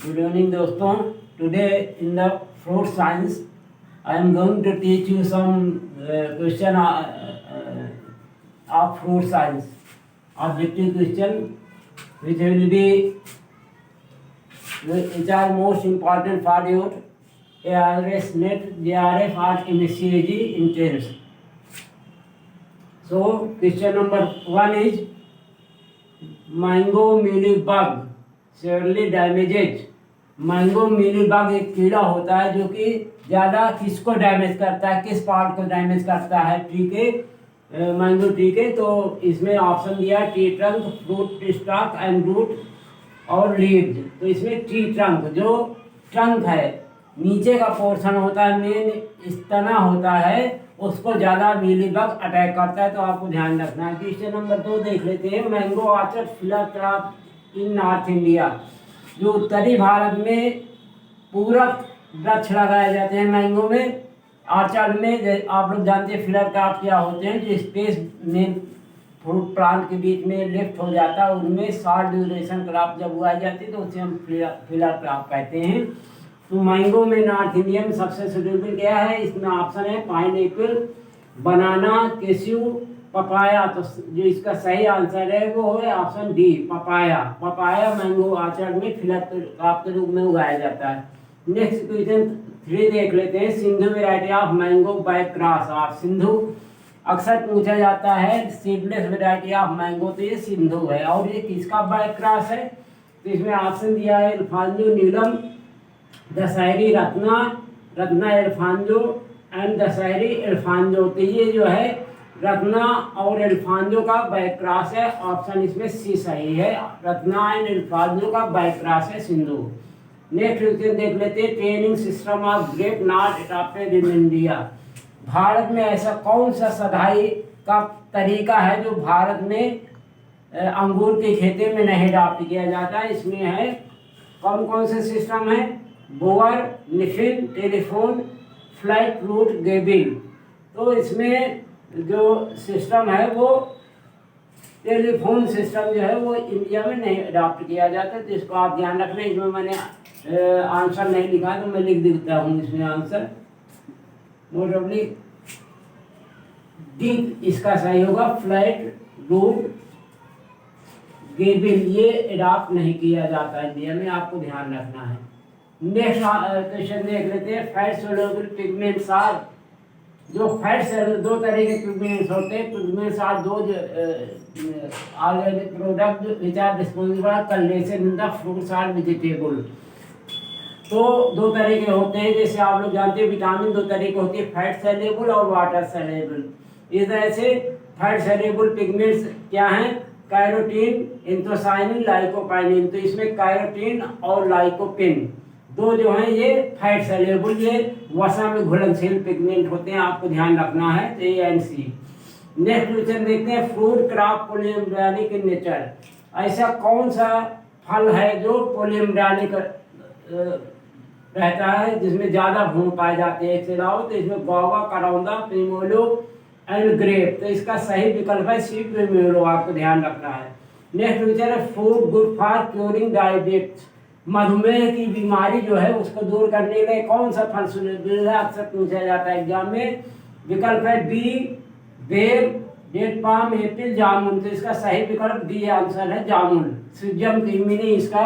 Good evening, दोस्तों. Today in the fruit science, I am going to teach you some question of fruit science. Objective question, which will be which are most important for your ARS net, JRF or MSCAG entrance. So question number 1 is mango mealybug severely damages. Mango mealybug एक कीड़ा होता है जो कि ज़्यादा किसको damage करता है, किस पार्ट को डैमेज करता है ट्री के, मैंगो ट्री के. तो इसमें ऑप्शन दिया है tree trunk, fruit stock and root और लीव्स. तो इसमें ट्री ट्रंक, जो ट्रंक है नीचे का पोर्शन होता है, मेन इस तना होता है, उसको ज़्यादा मीलीबग अटैक करता है. तो आपको ध्यान रखना है. क्वेश्चन नंबर 2 देख लेते हैं. मैंगो ऑर्चर्ड फिलर इन नॉर्थ इंडिया. जो उत्तरी भारत में पूरक वृक्ष लगाए जाते हैं मैंगो में, ऑर्चर्ड में. आप लोग जानते हैं फिलर क्राफ्ट क्या होते हैं, जो स्पेस में फ्रूट प्लांट के बीच में लेफ्ट हो जाता है, उनमें शॉर्ट ड्यूरेशन क्रॉप जब उगाई जाती है तो उसे हम फिलर क्राफ्ट कहते हैं. तो मैंगो में नॉर्थ इंडिया में सबसे सुटेबल क्या है, इसमें ऑप्शन है पाइनएप्पल, बनाना, कैश्यू, पपाया. तो जो इसका सही आंसर है वो है option D, papaya. Papaya mango orchard में फिलर क्रॉप के रूप में उगाया जाता है. नेक्स्ट क्वेश्चन 3 देख लेते हैं. Sindhu variety of mango by cross. आप सिंधु अक्सर पूछा जाता है सीडलेस वेराइटी ऑफ मैंगो, तो ये सिंधु है. और ये किसका बाय क्रॉस है, तो इसमें ऑप्शन दिया है Alphonso Neelam, Dasheri Ratna Alphonso and Dasheri Alphonso. तो ये जो है रत्ना और अल्फांजो का बाय क्रॉस है. ऑप्शन इसमें सी सही है. रत्ना एंड अल्फांजो का बाय क्रॉस है सिंधु. नेक्स्ट क्वेश्चन देख लेते हैं. Training system of grape not adopted in India. Bharat में ऐसा कौन सा सदाई का तरीका है जो भारत में अंगूर की खेती में नहीं अडॉप्ट किया जाता है. इसमें है कौन कौन से सिस्टम है, bower, kniffin, telephone, flight route, gable. तो इसमें जो सिस्टम है वो टेलीफोन सिस्टम जो है वो इंडिया में नहीं अडॉप्ट किया जाता. तो इसको आप ध्यान रखना. इसमें मैंने आंसर नहीं लिखा तो मैं लिख देता हूँ इसमें आंसर. मोस्टली डी इसका सही होगा. फ्लाइट रूट गेबिल ये अडॉप्ट नहीं किया जाता इंडिया में, आपको ध्यान रखना है. नेक्स्ट क्वेश्चन देख लेते हैं. Fat soluble pigments are. जो फैट सेल दो तरह के पिगमेंट्स होते हैं. पिगमेंट्स आर दो organic product which are responsible condensation in the fruits or vegetable. तो दो तरह के होते हैं. जैसे आप लोग जानते हैं विटामिन दो तरह के होते हैं, फैट सेलेबल और वाटर सेलेबल. इस तरह से फैट सेलेबल पिगमेंट्स क्या हैं, कैरोटीन, एंथोसायनिन, लाइकोपाइनिन. तो इसमें कैरोटीन और लाइकोपिन दो जो हैं ये फैट सेलेबल, ये वसा में घुलनशील पिगमेंट होते हैं. आपको ध्यान रखना है. A and C. Next question देखते हैं. Fruit crop polyembryonic in nature. ऐसा कौन सा फल है जो पॉलीएम्ब्रियोनिक रहता है, जिसमें ज़्यादा भूण पाए जाते हैं एक से अलावा. तो इसमें गुआवा, करौंदा, पिमोलो एंड ग्रेप. तो इसका सही विकल्प है सी, पिमोलो. आपको ध्यान रखना है. नेक्स्ट क्वेश्चन है. Fruit good for curing diabetes. मधुमेह की बीमारी जो है उसको दूर करने के लिए कौन सा फल सुलभ है, अक्सर पूछा जाता है एग्जाम में. विकल्प है बी, बेर, डेट पाम, एप्पल, जामुन. तो इसका सही विकल्प डी आंसर है जामुन. सिजम क्रीमिनी इसका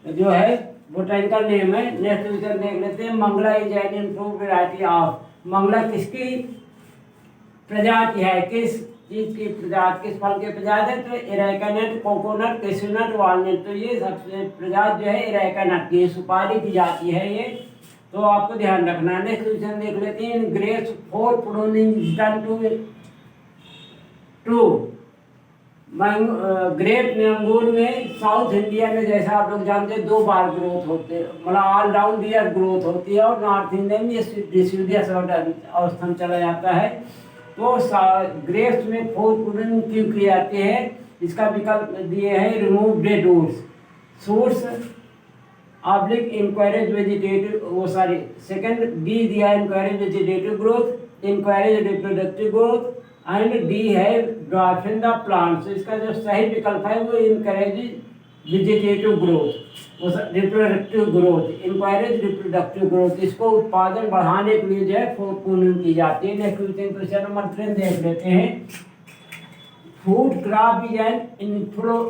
जो है बोटेनिकल नेम है. नेक्स्ट क्वेश्चन देख लेते हैं. Mangala is an improved variety of. Mangala किसकी प्रजाति है, किस चीज की प्रजाति, किस फल के प्रजाति है, तो एरेका नट, कोकोनट, कैशूनट, वालनट. तो ये सबसे प्रजाति जो है एरेका नट की, सुपारी की जाती है ये. तो आपको ध्यान रखना. नेक्स्ट क्वेश्चन देख लेते हैं. Grapes for pruning done to grape में, अंगूर में साउथ इंडिया में जैसा आप लोग जानते हैं 2 बार ग्रोथ होते हैं, मतलब ऑल राउंड ईयर ग्रोथ होती है. और नॉर्थ इंडिया में ये डिसीडियस अवस्था में चला जाता है. तो ग्रेप्स में 4 प्रूनिंग क्यों की जाती है, इसका विकल्प दिए हैं remove dead woods, shoots, oblique encourage vegetative, वो सारी. सेकंड डी दिया है encourage vegetative growth, encourage reproductive growth, and D है ड्वार्फिंग द प्लांट. इसका जो सही विकल्प है वो encourage vegetative growth, reproductive growth, encourage reproductive growth, इसको उत्पादन बढ़ाने के लिए जो है फोर्टपूर्न की जाती है। नेक्स्ट क्वेश्चन नंबर 3 देख लेते हैं। फूड क्रॉप इज एन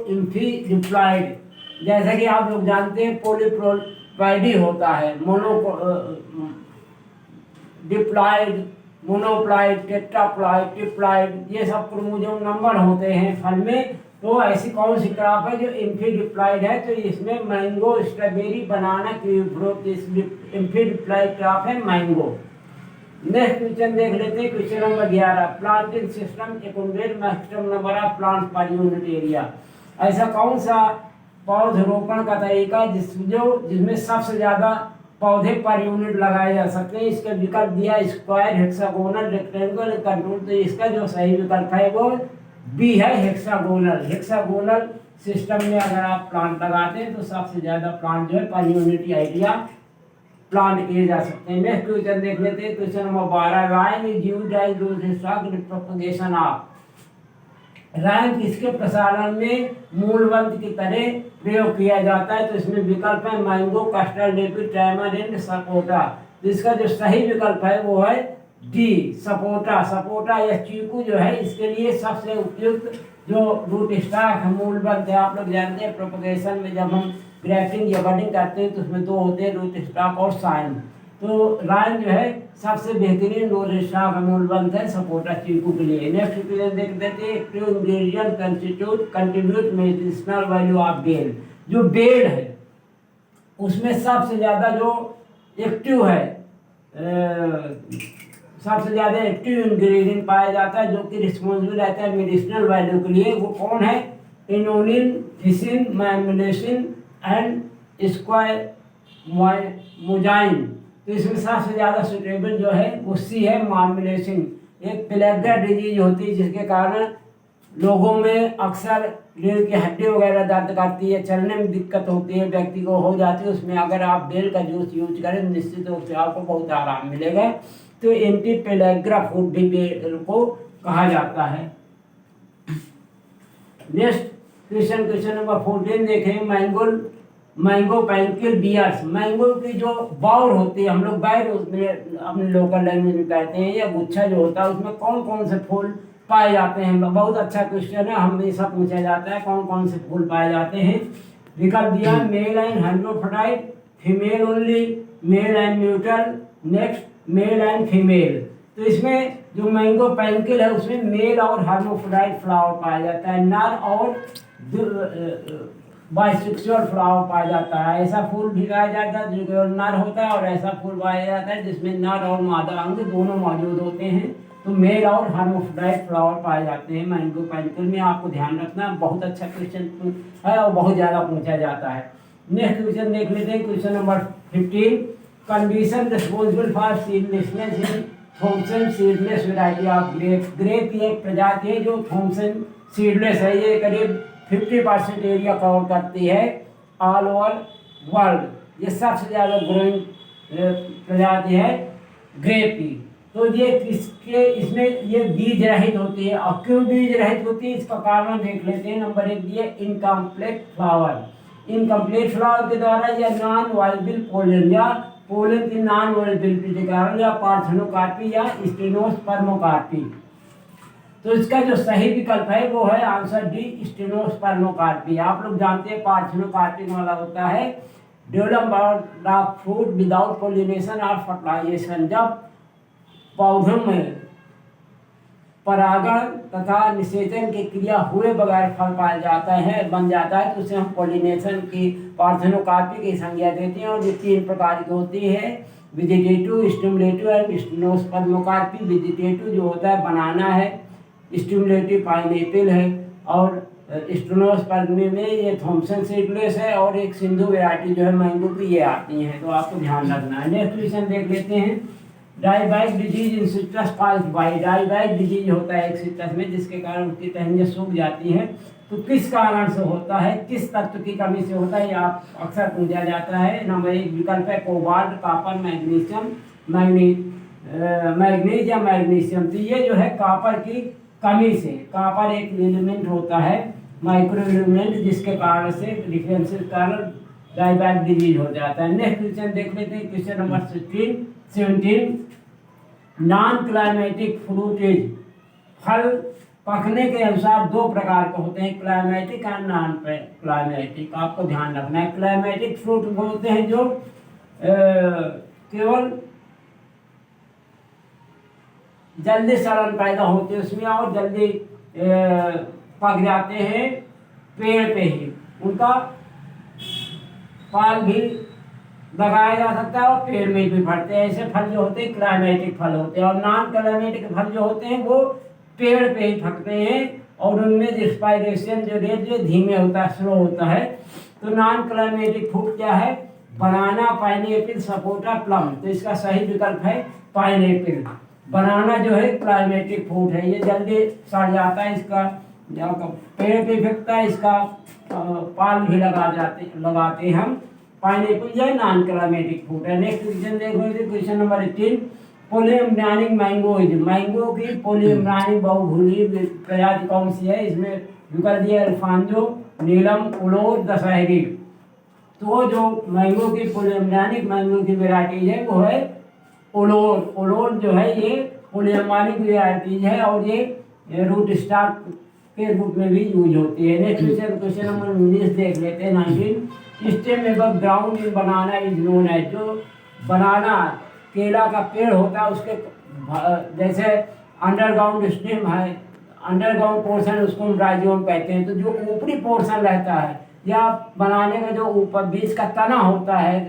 इन्फीडिप्लॉइड, जैसा कि आप लोग जानते हैं पॉलीप्लॉइडी होता है, डिप्लॉइड, मोनोप्लॉइड, टेट्राप्लॉइड, ट्रिप्लॉइड, ये सब क्रोमोसोम नंबर होते हैं फल में। तो ऐसी कौन सी क्रॉप है जो इन्फीडिप्लॉइड है? तो इसमें mango, strawberry, banana, kiwi fruit, इस इन्फीडिप्लॉइड क्रॉप है मैंगो। नेक्स्ट क्वेश्चन देख लेते हैं, question number 11। Planting system accommodate maximum number of plants per unit area, ऐसा कौन सा पौधरोपण का तरीका जिसमें सबसे ज्यादा पौधे पर यूनिट लगाए जा सकते हैं? इसका विकल्प दिया स्क्वायर, हेक्सागोनल, रेक्टेंगल, कंट्रोल। तो इसका जो सही विकल्प है वो बी है, हेक्सागोनल। हेक्सागोनल सिस्टम में अगर आप प्लांट लगाते हैं तो सबसे ज्यादा प्लांट जो है पर यूनिट एरिया प्लांट किए जा सकते हैं। नेक्स्ट क्वेश्चन देख लेते हैं, क्वेश्चन नंबर 12। राइन is used as propagation of, राइन किसके प्रसारण में मूलवंत की तरह प्रयोग किया जाता है? तो इसमें विकल्प है mango, custard Apple, tamarind, sapota. तो इसका जो सही विकल्प है वो है डी, सपोटा। सपोटा या चीकू जो है इसके लिए सबसे उपयुक्त जो रूट स्टॉक है, मूलवंत है। आप लोग जानते हैं प्रोपगेशन में जब हम ग्राफ्टिंग या बडिंग करते हैं तो उसमें दो होते हैं, रूट स्टॉक और साइन। तो राइन जो है सबसे बेहतरीन रूट स्टॉक मूलवंत है सपोटा चीकू के लिए। नेक्स्ट क्वेश्चन देख देते हैं। Active ingredient contribute medicinal value of bael, जो बेल है उसमें सबसे ज्यादा जो एक्टिव है, सबसे ज्यादा एक्टिव इंग्रेडिएंट पाया जाता है जो कि रिस्पॉन्सिबल रहता है मेडिसिनल वैल्यू के लिए, वो कौन है? इनोलिन, फिसिन, मैमलेसिन एंड स्क्वायर मोजाइन। तो इसमें सबसे ज्यादा सुटेबल जो है वो सी है, मार्मलेसिन। एक प्लेगा डिजीज होती है जिसके कारण लोगों में अक्सर रीढ़ की हड्डी वगैरह दर्द करती है, चलने में दिक्कत होती है, व्यक्ति को हो जाती है। उसमें अगर आप बेल का जूस यूज करें निश्चित रूप से आपको बहुत आराम मिलेगा। तो एंटी पेलेग्रा फूड भी बेल को कहा जाता है। नेक्स्ट क्वेश्चन नंबर 14 देखें। मैंगो पैंकिल बियर्स, मैंगो की जो बाउर होती है, हम लोग बैर उसमें अपने लोकल लैंग्वेज में कहते हैं, या गुच्छा जो होता है उसमें कौन कौन से फूल पाए जाते हैं? बहुत अच्छा क्वेश्चन है, हमेशा पूछा जाता है कौन कौन से फूल पाए जाते हैं। विकल्प दिया male and hermaphrodite, female only, male and neutral, next male and female. तो इसमें जो मैंगो पैंकिल है उसमें मेल और हर्माफ्रोडाइट फ्लावर पाया जाता है, नर और बाइसेक्सुअल फ्लावर पाया जाता है। ऐसा फूल भी पाया जाता है जो नर होता है, और ऐसा फूल पाया जाता है जिसमें नर और मादा अंग दोनों मौजूद होते हैं। तो मेल और हर्माफ्रोडाइट फ्लावर पाए जाते हैं मैंगो पैंकिल में। आपको ध्यान रखना, बहुत अच्छा क्वेश्चन है और बहुत ज़्यादा पूछा जाता है। नेक्स्ट क्वेश्चन देख लेते हैं, question number 15। Condition responsible for seedlessness in Thompson seedless variety of grape. Grape की एक प्रजाति है जो थॉमसन सीडलेस है, ये करीब 50% एरिया कवर करती है ऑल ओवर वर्ल्ड। ये सबसे ज़्यादा ग्रोइंग प्रजाति है ग्रेप की। तो ये किसके, इसमें ये बीज रहित होती है। और क्यों बीज रहित होती है इसका कारण देख लेते हैं। नंबर 1 दिए इनकम्प्लीट फ्लावर। इनकम्प्लीट फ्लावर के द्वारा या नॉन वाइबल पोलन, या पोलन की नॉन वाइबिलिटी के कारण, या पार्थेनोकार्पी या स्टेनोस्पर्मोकार्पी। तो इसका जो सही विकल्प है वो है आंसर डी, स्टेनोस्पर्मोकार्पी। आप लोग जानते हैं पार्थेनोकार्पी वाला होता है development of fruit without pollination और फर्टिलाइजेशन। जब पौधों में परागण तथा निषेचन की क्रिया हुए बगैर फल पाया जाता है, बन जाता है, तो उसे हम पोलिनेशन की, पार्थेनोकार्पी की संज्ञा देते हैं। और ये 3 प्रकार की होती है, वेजिटेटिव, स्टिमुलेटिव एंड स्टेनोस्पर्मोकार्पी। वेजिटेटिव जो होता है बनाना है, स्टिमुलेटिव पाइनएप्पल है, और स्टेनोस्पर्मी में ये थॉमसन सीडलेस है, और एक सिंधु वैरायटी जो है मैंगो की ये आती है। तो आपको ध्यान रखना है। नेक्स्ट क्वेश्चन देख लेते हैं। Dieback disease in citrus caused by, dieback disease होता है एक सिट्रस में जिसके कारण उसकी टहनियाँ सूख जाती हैं। तो किस कारण से होता है, किस तत्व की कमी से होता है, ये आप अक्सर पूछा जाता है। नंबर 1 विकल्प है कोबाल्ट, कॉपर, मैग्नीशियम, मैग्नीज या मैग्नीशियम। तो ये जो है कॉपर की कमी से, कॉपर एक एलिमेंट होता है माइक्रोइल्यूमिनेंट, जिसके कारण से डिफेंसिव के कारण डायबैक डिजीज हो जाता है। नेक्स्ट क्वेश्चन देख लेते हैं, question number 17। Non climatic fruit is, फल पकने के अनुसार दो प्रकार के होते हैं, क्लाइमेटिक एंड नॉन क्लाइमेटिक। आपको ध्यान रखना है, क्लाइमेटिक फ्रूट बोलते हैं जो केवल जल्दी सड़न पैदा होते हैं उसमें और जल्दी पक जाते हैं पेड़ पे ही, उनका फल भी लगाया जा सकता है और पेड़ में भी फलते हैं। ऐसे फल जो होते हैं क्लाइमेटिक फल होते हैं, और नॉन क्लाइमेटिक फल जो होते हैं वो पेड़ पे ही फलते हैं और उनमें एक्सपायरेशन जो रेट जो धीमे होता है, स्लो होता है। तो नॉन क्लाइमेटिक फ्रूट क्या है? बनाना, पाइनएप्पल, सपोटा, प्लम। तो इसका सही विकल्प है पाइनएप्पल। बनाना जो है क्लाइमेटिक फ्रूट है, ये जल्दी सड़ जाता है, इसका पेड़ पे फेंकता है, इसका पाल भी लगाते हैं हम। पाइनएप्पल जो है नॉन क्लाइमेटिक फ्रूट है। नेक्स्ट क्वेश्चन देख लीजिए, question number 18। Polyembryonic mango is, mango की पोलियमरानिक बहुभुली प्रजाति कौन सी है? इसमें विकल्प दिया अल्फांजो, नीलम, उलोर, दशहरी। तो जो मैंगो की पोलियमरानिक मैंगो की वैरायटी है वो है उलोर। उलोर जो है ये पोलियमरानिक वैरायटी है और ये रूट स्टॉक के रूप में भी यूज होती है। नेक्स्ट क्वेश्चन नंबर 19 देख लेते हैं। 19 stem above ground in banana is known है। जो बनाना केला का पेड़ होता है उसके जैसे अंडरग्राउंड स्टेम है, अंडरग्राउंड पोर्शन उसको हम राइजोम कहते हैं। तो जो ऊपरी पोर्शन रहता है या बनाने का जो ऊपर बीच का तना होता है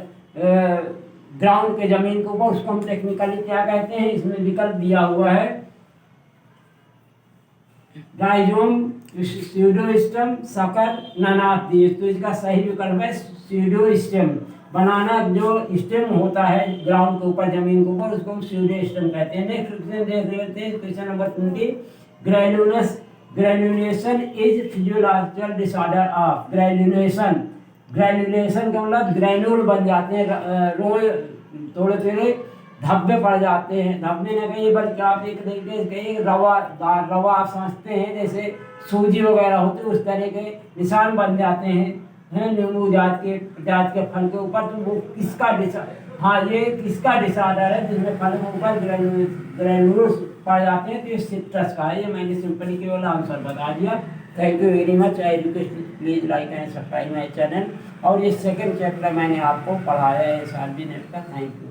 ग्राउंड के जमीन के ऊपर, उसको हम टेक्निकली क्या कहते हैं? इसमें विकल्प दिया हुआ है राइजोम, स्यूडोस्टेम, सकर, ननाथ। तो इसका सही विकल्प है स्यूडोस्टेम। बनाना जो स्टेम होता है ग्राउंड के ऊपर जमीन के ऊपर, उसको हम स्यूडोस्टेम कहते हैं। नेक्स्ट क्वेश्चन देख लेते हैं, question number 20। Granulation is physiological disorder of. Granulation का मतलब ग्रेन्यूल बन जाते हैं, रोए थोड़े थोड़े धब्बे पड़ जाते हैं। धब्बे न कहीं बल्कि आप एक तरीके कहीं रवा आप समझते हैं जैसे सूजी वगैरह होती है, उस तरह के निशान बन जाते हैं नींबू जात के फल के ऊपर। तो वो किसका ये किसका डिसऑर्डर है जिसमें फल के ऊपर ग्रेन्यूल्स पड़ जाते हैं? तो ये सिट्रस का है। ये मैंने सिंपली केवल आंसर बता दिया। Thank you very much. I request please like and subscribe my channel. और ये सेकंड चैप्टर मैंने आपको पढ़ाया है SRB नेट का। Thank you.